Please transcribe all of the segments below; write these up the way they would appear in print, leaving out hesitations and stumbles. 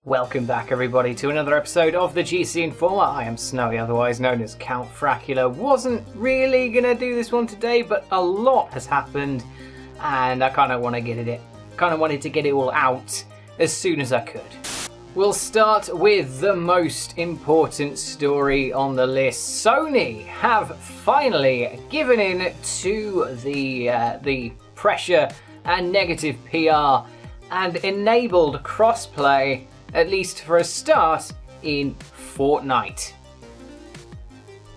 Welcome back everybody to another episode of the GC Informer. I am Snowy, otherwise known as Count Fracula. Wasn't really gonna do this one today, but a lot has happened and I kinda wanted to get it all out as soon as I could. We'll start with the most important story on the list. Sony have finally given in to the pressure and negative PR and enabled crossplay, at least for a start, in Fortnite.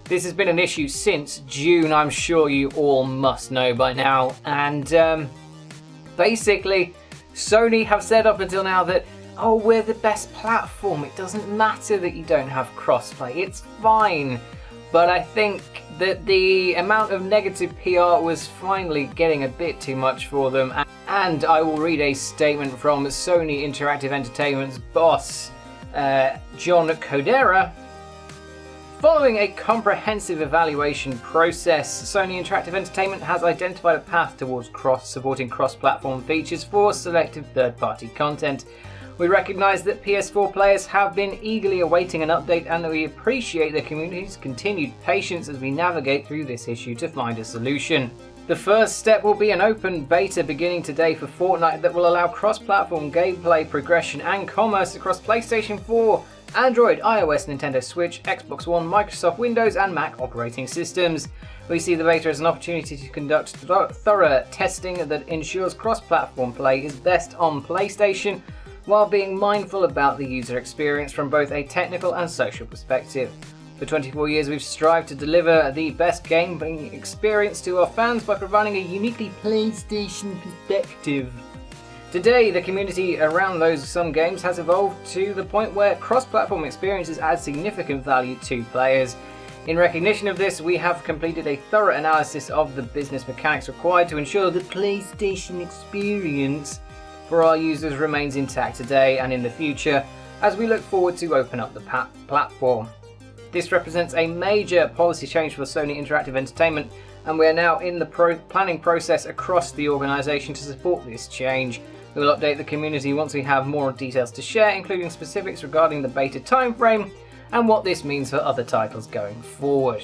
This has been an issue since June, I'm sure you all must know by now, and basically Sony have said up until now that, oh, we're the best platform, it doesn't matter that you don't have crossplay, it's fine. But I think that the amount of negative PR was finally getting a bit too much for them, and I will read a statement from Sony Interactive Entertainment's boss, John Codera. Following a comprehensive evaluation process, Sony Interactive Entertainment has identified a path towards supporting cross-platform features for selective third-party content. We recognise that PS4 players have been eagerly awaiting an update, and that we appreciate the community's continued patience as we navigate through this issue to find a solution. The first step will be an open beta beginning today for Fortnite that will allow cross-platform gameplay, progression and commerce across PlayStation 4, Android, iOS, Nintendo Switch, Xbox One, Microsoft Windows and Mac operating systems. We see the beta as an opportunity to conduct thorough testing that ensures cross-platform play is best on PlayStation, while being mindful about the user experience from both a technical and social perspective. For 24 years we've strived to deliver the best gaming experience to our fans by providing a uniquely PlayStation perspective. Today, the community around some games has evolved to the point where cross-platform experiences add significant value to players. In recognition of this, we have completed a thorough analysis of the business mechanics required to ensure the PlayStation experience for our users remains intact today and in the future, as we look forward to open up the platform. This represents a major policy change for Sony Interactive Entertainment, and we are now in the planning process across the organisation to support this change. We will update the community once we have more details to share, including specifics regarding the beta timeframe and what this means for other titles going forward.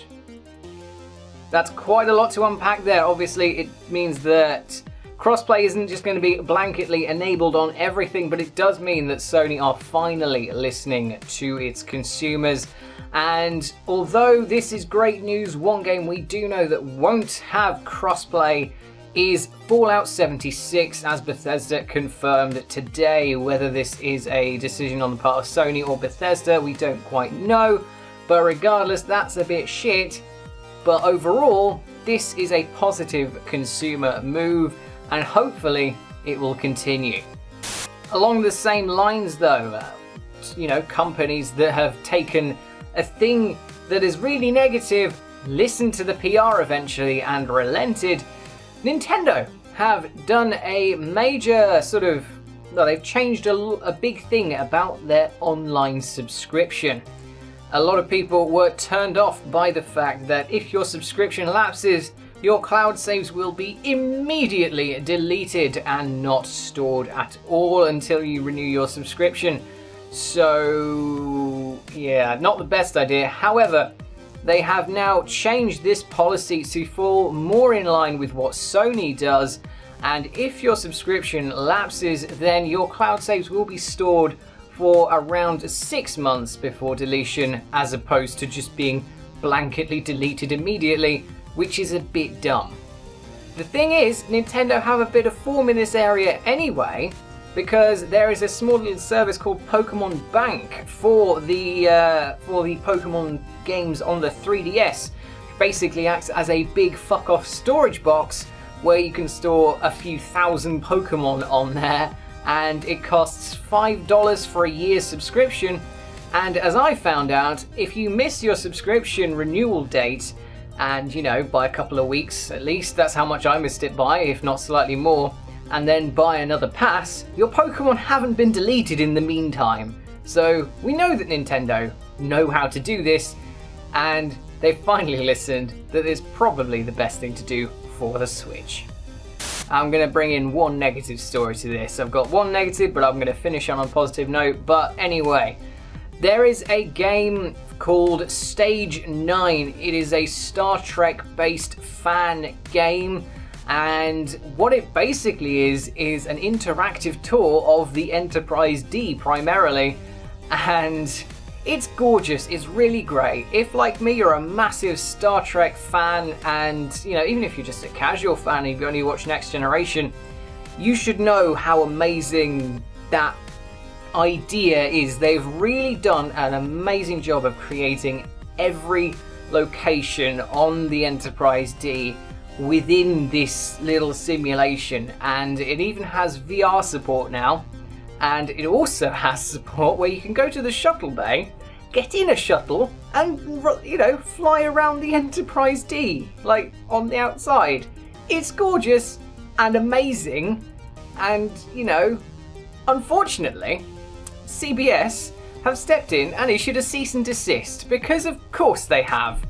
That's quite a lot to unpack there. Obviously, it means that crossplay isn't just going to be blanketly enabled on everything, but it does mean that Sony are finally listening to its consumers. And although this is great news, one game we do know that won't have crossplay is Fallout 76, as Bethesda confirmed today. Whether this is a decision on the part of Sony or Bethesda, we don't quite know. But regardless, that's a bit shit. But overall, this is a positive consumer move, and hopefully it will continue. Along the same lines though, companies that have taken a thing that is really negative, listened to the PR eventually and relented. Nintendo have done a major they've changed a big thing about their online subscription. A lot of people were turned off by the fact that if your subscription lapses, your cloud saves will be immediately deleted and not stored at all until you renew your subscription. So, yeah, not the best idea. However, they have now changed this policy to fall more in line with what Sony does, and if your subscription lapses, then your cloud saves will be stored for around 6 months before deletion, as opposed to just being blanketly deleted immediately, which is a bit dumb. The thing is, Nintendo have a bit of form in this area anyway, because there is a small little service called Pokemon Bank for the Pokemon games on the 3DS. It basically acts as a big fuck-off storage box where you can store a few thousand Pokemon on there, and it costs $5 for a year's subscription. And as I found out, if you miss your subscription renewal date, and by a couple of weeks at least, that's how much I missed it by, if not slightly more, and then buy another pass, your Pokemon haven't been deleted in the meantime. So we know that Nintendo know how to do this, and they've finally listened that it's probably the best thing to do for the Switch. I'm going to bring in one negative story to this. I've got one negative, but I'm going to finish on a positive note. But anyway, there is a game called Stage9. It is a Star Trek based fan game, and what it basically is an interactive tour of the Enterprise D primarily, and it's gorgeous. It's really great. If, like me, you're a massive Star Trek fan, and even if you're just a casual fan and you only watch Next Generation, you should know how amazing that idea is. They've really done an amazing job of creating every location on the Enterprise D within this little simulation, and it even has VR support now, and it also has support where you can go to the shuttle bay, get in a shuttle, and fly around the Enterprise D, like on the outside. It's gorgeous and amazing, and unfortunately CBS have stepped in and issued a cease and desist, because of course they have.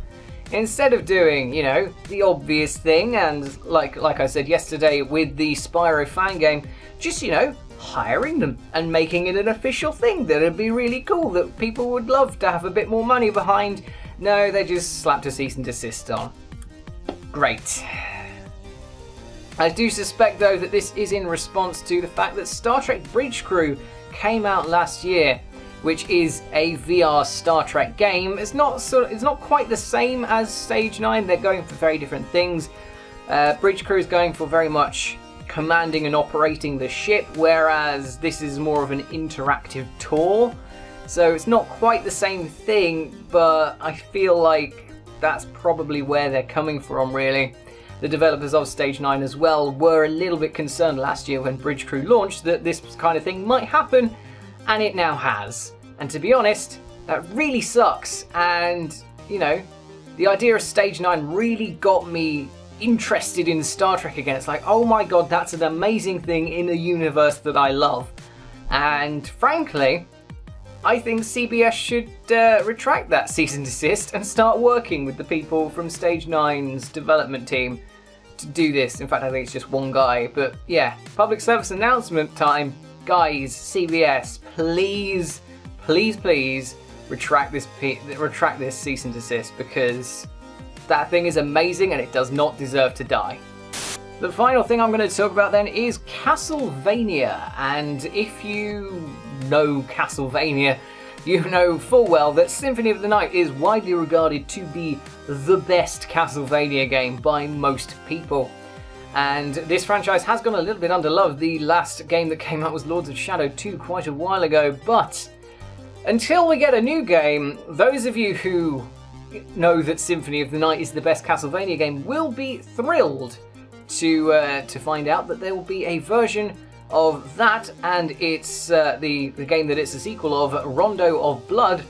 Instead of doing, the obvious thing, and like I said yesterday with the Spyro fan game, just, hiring them and making it an official thing that'd be really cool, that people would love to have a bit more money behind. No, they just slapped a cease and desist on. Great. I do suspect, though, that this is in response to the fact that Star Trek Bridge Crew came out last year, which is a VR Star Trek game. It's not quite the same as Stage9. They're going for very different things. Bridge Crew is going for very much commanding and operating the ship, whereas this is more of an interactive tour. So it's not quite the same thing, but I feel like that's probably where they're coming from, really. The developers of Stage9 as well were a little bit concerned last year when Bridge Crew launched that this kind of thing might happen, and it now has. And to be honest, that really sucks. And, the idea of Stage9 really got me interested in Star Trek again. It's like, oh my god, that's an amazing thing in a universe that I love. And frankly, I think CBS should retract that cease and desist and start working with the people from Stage9's development team to do this. In fact, I think it's just one guy. But yeah, public service announcement time. Guys, CBS, please retract this cease and desist, because that thing is amazing and it does not deserve to die. The final thing I'm going to talk about then is Castlevania, and if you know Castlevania, you know full well that Symphony of the Night is widely regarded to be the best Castlevania game by most people. And this franchise has gone a little bit underloved. The last game that came out was Lords of Shadow 2 quite a while ago, but until we get a new game, those of you who know that Symphony of the Night is the best Castlevania game will be thrilled to find out that there will be a version of that, and it's the game that it's a sequel of, Rondo of Blood,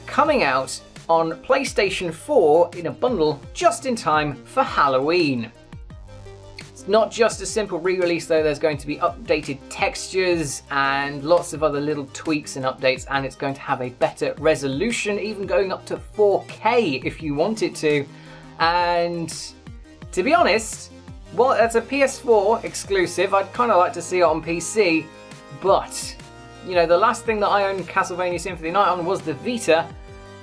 coming out on PlayStation 4 in a bundle just in time for Halloween. Not just a simple re-release though, there's going to be updated textures and lots of other little tweaks and updates, and it's going to have a better resolution, even going up to 4K if you want it to. And to be honest, well, that's a PS4 exclusive. I'd kind of like to see it on PC, but the last thing that I owned Castlevania Symphony of the Night on was the Vita.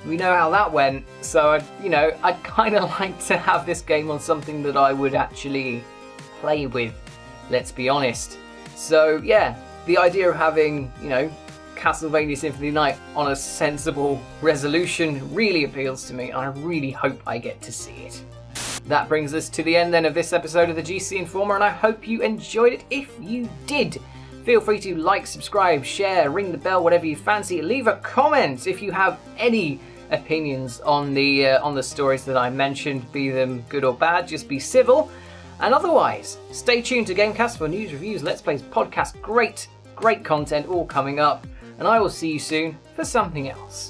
We know how that went, so I'd kind of like to have this game on something that I would actually play with, let's be honest. So yeah, the idea of having, Castlevania Symphony of the Night on a sensible resolution really appeals to me, and I really hope I get to see it. That brings us to the end then of this episode of the GC Informer, and I hope you enjoyed it. If you did, feel free to like, subscribe, share, ring the bell, whatever you fancy. Leave a comment if you have any opinions on the stories that I mentioned, be them good or bad, just be civil. And otherwise, stay tuned to GameCast for news, reviews, Let's Plays, podcasts, great content all coming up. And I will see you soon for something else.